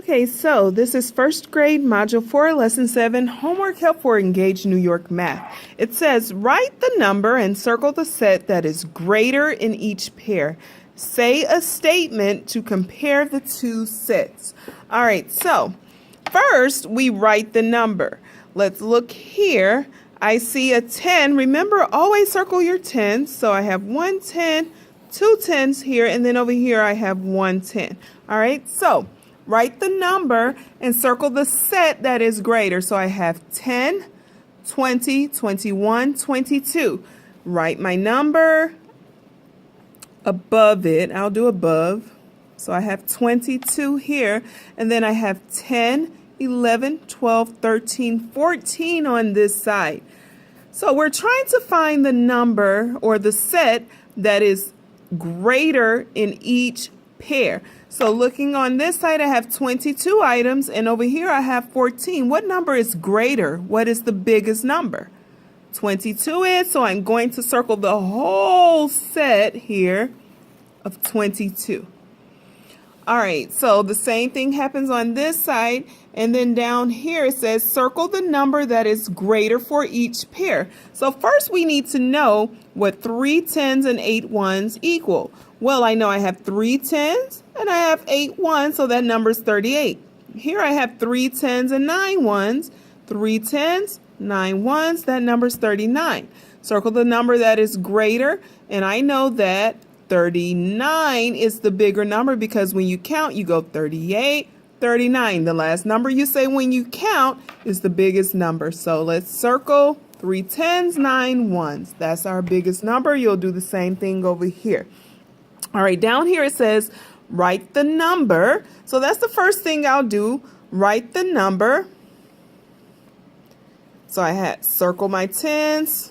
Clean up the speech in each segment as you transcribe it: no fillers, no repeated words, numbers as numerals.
Okay, so this is first grade module 4, lesson 7, homework help for Engage New York Math. It says, write the number and circle the set that is greater in each pair. Say a statement to compare the two sets. All right, so first we write the number. Let's look here. I see a 10. Remember, always circle your 10s. So I have 1 10, 2 10s here, and then over here I have 1 10. All right, so write the number and circle the set that is greater. So I have 10, 20, 21, 22. Write my number above it. I'll do above. So I have 22 here, and then I have 10, 11, 12, 13, 14 on this side. So we're trying to find the number or the set that is greater in each pair. So looking on this side, I have 22 items, and over here I have 14. What number is greater? What is the biggest number? 22 is, so I'm going to circle the whole set here of 22. All right, so the same thing happens on this side, and then down here it says circle the number that is greater for each pair. So first we need to know what 3 10s and 8 1s equal. Well, I know I have 3 10s and I have 8 1s, so that number is 38. Here I have 3 10s and 9 1s, 3 10s, 9 1s, that number is 39. Circle the number that is greater, and I know that 39 is the bigger number because when you count, you go 38, 39. The last number you say when you count is the biggest number. So let's circle 3 10s, 9 1s. That's our biggest number. You'll do the same thing over here. All right, down here it says write the number. So that's the first thing I'll do. Write the number. So I had circle my 10s.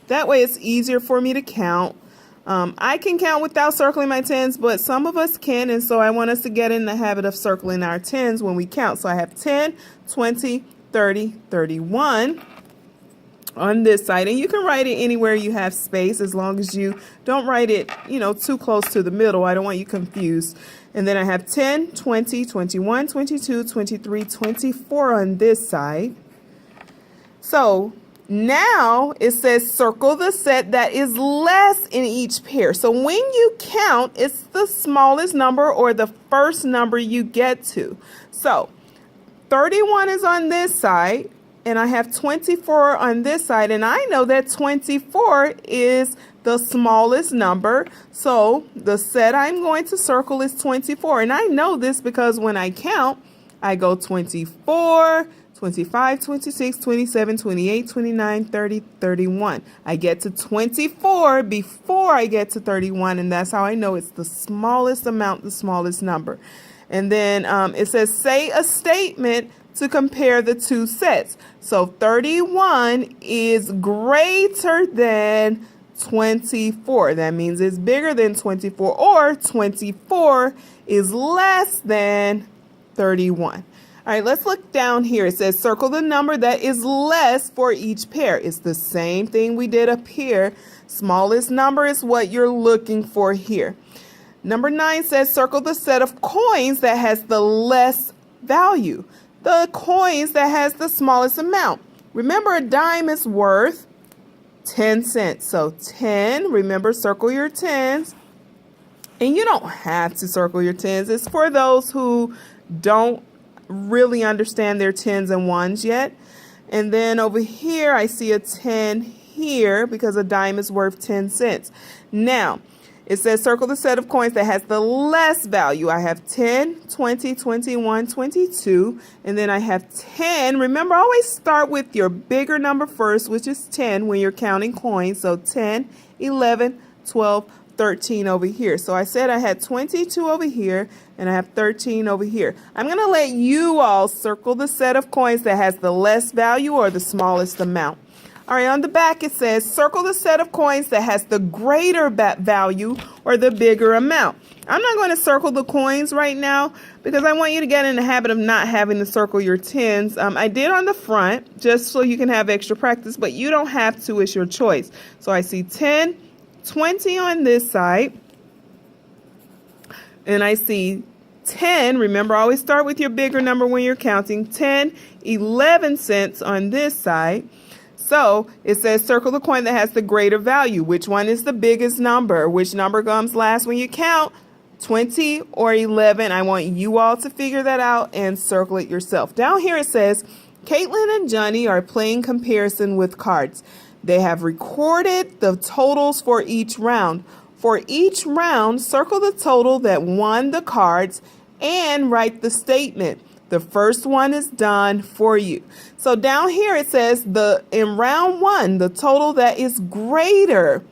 That way it's easier for me to count. I can count without circling my 10s, but some of us can, and so I want us to get in the habit of circling our 10s when we count. So I have 10, 20, 30, 31 on this side, and you can write it anywhere you have space as long as you don't write it, too close to the middle. I don't want you confused. And then I have 10, 20, 21, 22, 23, 24 on this side. So now it says circle the set that is less in each pair. So when you count, it's the smallest number or the first number you get to. So 31 is on this side, and I have 24 on this side, and I know that 24 is the smallest number. So the set I'm going to circle is 24, and I know this because when I count, I go 24, 25, 26, 27, 28, 29, 30, 31. I get to 24 before I get to 31, and that's how I know it's the smallest amount, the smallest number. And then it says say a statement to compare the two sets. So 31 is greater than 24. That means it's bigger than 24, or 24 is less than 31. All right, let's look down here. It says circle the number that is less for each pair. It's the same thing we did up here. Smallest number is what you're looking for here. Number 9 says circle the set of coins that has the less value. The coins that has the smallest amount. Remember, a dime is worth 10 cents. So 10, remember, circle your 10s. And you don't have to circle your 10s. It's for those who don't really understand their 10s and 1s yet. And then over here I see a 10 here because a dime is worth 10 cents. Now it says circle the set of coins that has the less value. I have 10, 20, 21, 22, and then I have 10. Remember, always start with your bigger number first, which is 10 when you're counting coins. So 10, 11, 12, 13 over here. So I said I had 22 over here, and I have 13 over here. I'm going to let you all circle the set of coins that has the less value or the smallest amount. All right, on the back it says circle the set of coins that has the greater value or the bigger amount. I'm not going to circle the coins right now because I want you to get in the habit of not having to circle your 10s. I did on the front just so you can have extra practice, but you don't have to. It's your choice. So I see 10, 20 on this side, and I see 10, remember always start with your bigger number when you're counting, 10, 11 cents on this side. So it says circle the coin that has the greater value. Which one is the biggest number? Which number comes last when you count? 20 or 11? I want you all to figure that out and circle it yourself. Down here it says, Caitlin and Johnny are playing comparison with cards. They have recorded the totals for each round. For each round, circle the total that won the cards and write the statement. The first one is done for you. So down here it says in round 1, the total that is greater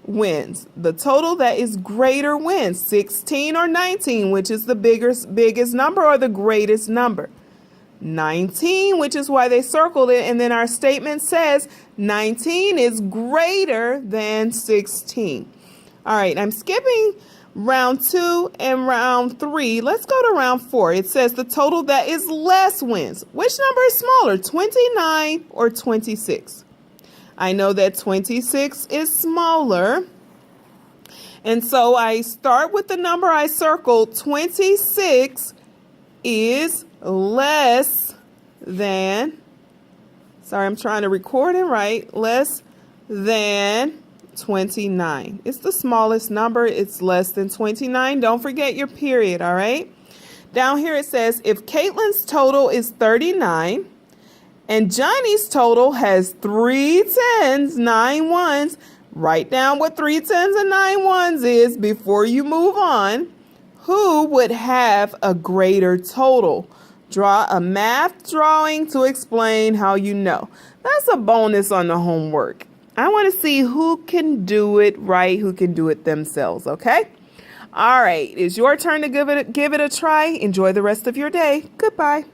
wins. The total that is greater wins. 16 or 19, which is the biggest number or the greatest number? 19, which is why they circled it. And then our statement says 19 is greater than 16. All right, I'm skipping round 2 and round 3. Let's go to round 4. It says the total that is less wins. Which number is smaller, 29 or 26? I know that 26 is smaller. And so I start with the number I circled. 26 is less than, sorry, I'm trying to record it right, less than 29. It's the smallest number. It's less than 29. Don't forget your period, all right? Down here it says if Caitlin's total is 39 and Johnny's total has 3 10s, 9 1s, write down what 3 10s and 9 1s is before you move on. Who would have a greater total? Draw a math drawing to explain how you know. That's a bonus on the homework. I want to see who can do it right, who can do it themselves, okay? All right, it's your turn to give it a try. Enjoy the rest of your day. Goodbye.